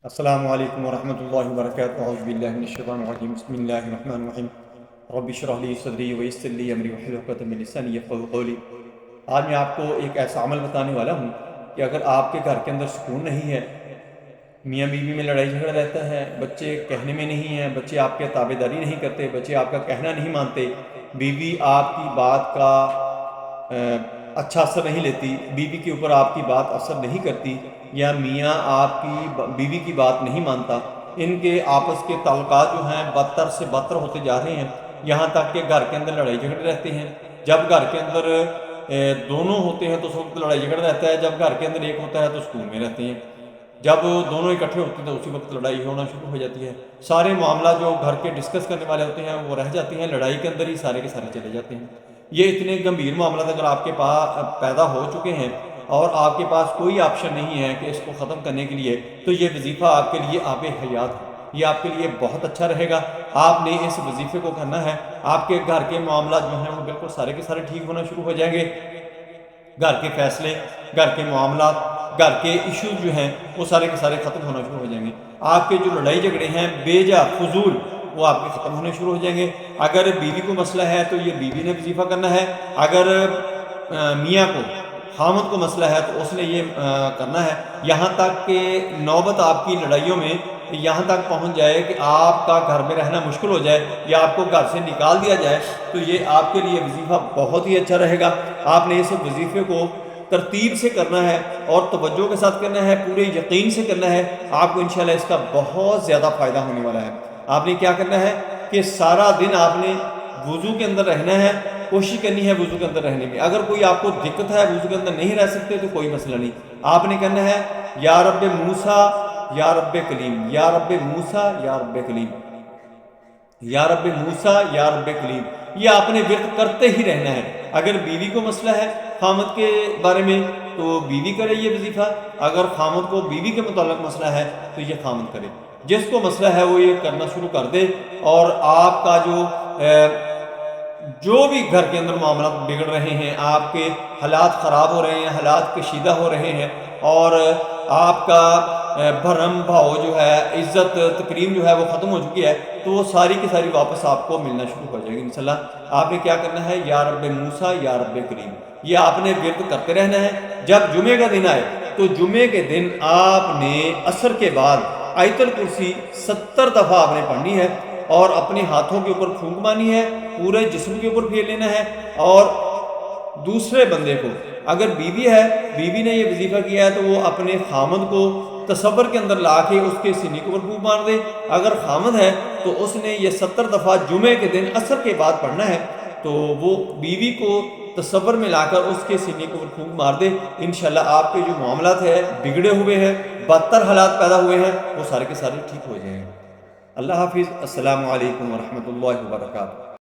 السلام علیکم ورحمۃ اللہ وبرکاتہ اعوذ باللہ من الشیطان الرجیم بسم اللہ الرحمن الرحیم رب اشرح لی صدری ویسر لی امری واحلل عقدۃ من لسانی یفقہوا قولی۔ آج میں آپ کو ایک ایسا عمل بتانے والا ہوں کہ اگر آپ کے گھر کے اندر سکون نہیں ہے، میاں بیوی میں لڑائی جھگڑا رہتا ہے، بچے کہنے میں نہیں ہیں، بچے آپ کے تابع داری نہیں کرتے، بچے آپ کا کہنا نہیں مانتے، بیوی آپ کی بات کا اچھا اثر نہیں لیتی، بیوی کے اوپر آپ کی بات اثر نہیں کرتی، یا میاں آپ کی بیوی کی بات نہیں مانتا، ان کے آپس کے تعلقات جو ہیں بدتر سے بدتر ہوتے جا رہے ہیں، یہاں تک کہ گھر کے اندر لڑائی جھگڑے رہتے ہیں۔ جب گھر کے اندر دونوں ہوتے ہیں تو اس وقت لڑائی جھگڑا رہتا ہے، جب گھر کے اندر ایک ہوتا ہے تو سکون میں رہتے ہیں، جب دونوں اکٹھے ہوتے ہیں تو اسی وقت لڑائی ہونا شروع ہو جاتی ہے۔ سارے معاملات جو گھر کے ڈسکس کرنے والے ہوتے ہیں وہ رہ جاتے ہیں، لڑائی کے اندر ہی سارے کے سارے چلے جاتے ہیں۔ یہ اتنے گمبھیر معاملات اگر آپ کے پاس پیدا ہو چکے ہیں اور آپ کے پاس کوئی آپشن نہیں ہے کہ اس کو ختم کرنے کے لیے، تو یہ وظیفہ آپ کے لیے آب حیات ہے، یہ آپ کے لیے بہت اچھا رہے گا۔ آپ نے اس وظیفے کو کرنا ہے، آپ کے گھر کے معاملات جو ہیں وہ بالکل سارے کے سارے ٹھیک ہونا شروع ہو جائیں گے۔ گھر کے فیصلے، گھر کے معاملات، گھر کے ایشوز جو ہیں وہ سارے کے سارے ختم ہونا شروع ہو جائیں گے۔ آپ کے جو لڑائی جھگڑے ہیں بے جا فضول، وہ آپ کے ختم ہونے شروع ہو جائیں گے۔ اگر بیوی کو مسئلہ ہے تو یہ بیوی نے وظیفہ کرنا ہے، اگر میاں کو، خامد کو مسئلہ ہے تو اس نے یہ کرنا ہے، یہاں تک کہ نوبت آپ کی لڑائیوں میں یہاں تک پہنچ جائے کہ آپ کا گھر میں رہنا مشکل ہو جائے یا آپ کو گھر سے نکال دیا جائے، تو یہ آپ کے لیے وظیفہ بہت ہی اچھا رہے گا۔ آپ نے اس وظیفے کو ترتیب سے کرنا ہے اور توجہ کے ساتھ کرنا ہے، پورے یقین سے کرنا ہے، آپ کو انشاءاللہ اس کا بہت زیادہ فائدہ ہونے والا ہے۔ آپ نے کیا کرنا ہے کہ سارا دن آپ نے وضو کے اندر رہنا ہے، کوشش کرنی ہے وضو کے اندر رہنے میں۔ اگر کوئی آپ کو دقت ہے، وضو کے اندر نہیں رہ سکتے تو کوئی مسئلہ نہیں، آپ نے کہنا ہے یا رب موسیٰ یا رب کلیم، یا رب موسیٰ یا رب کلیم، یا رب موسیٰ یا رب کلیم، یہ آپ نے ورد کرتے ہی رہنا ہے۔ اگر بیوی کو مسئلہ ہے خامد کے بارے میں تو بیوی کرے یہ وظیفہ، اگر خامد کو بیوی کے متعلق مسئلہ ہے تو یہ خامد کرے، جس کو مسئلہ ہے وہ یہ کرنا شروع کر دے، اور آپ کا جو بھی گھر کے اندر معاملات بگڑ رہے ہیں، آپ کے حالات خراب ہو رہے ہیں، حالات کشیدہ ہو رہے ہیں، اور آپ کا بھرم بھاؤ جو ہے، عزت تکریم جو ہے وہ ختم ہو چکی ہے، تو وہ ساری کی ساری واپس آپ کو ملنا شروع ہو جائے گی انشاءاللہ۔ آپ نے کیا کرنا ہے، یا رب موسیٰ یا رب کریم، یہ آپ نے ورد کرتے رہنا ہے۔ جب جمعے کا دن آئے تو جمعے کے دن آپ نے عصر کے بعد آیت الکرسی 70 دفعہ آپ نے پڑھنی ہے، اور اپنے ہاتھوں کے اوپر پھونک مارنی ہے، پورے جسم کے اوپر پھیر لینا ہے، اور دوسرے بندے کو، اگر بیوی ہے، بیوی نے یہ وظیفہ کیا ہے تو وہ اپنے خامد کو تصور کے اندر لا کے اس کے سینے کے اوپر پھونک مار دے۔ اگر خامد ہے تو اس نے یہ 70 دفعہ جمعے کے دن عصر کے بعد پڑھنا ہے، تو وہ بیوی کو تصور میں لا کر اس کے سینے کے اوپر پھونک مار دے۔ انشاءاللہ آپ کے جو معاملات ہیں بگڑے ہوئے ہیں، بدتر حالات پیدا ہوئے ہیں، وہ سارے کے سارے ٹھیک ہو جائیں گے۔ اللہ حافظ۔ السلام علیکم ورحمۃ اللہ وبرکاتہ۔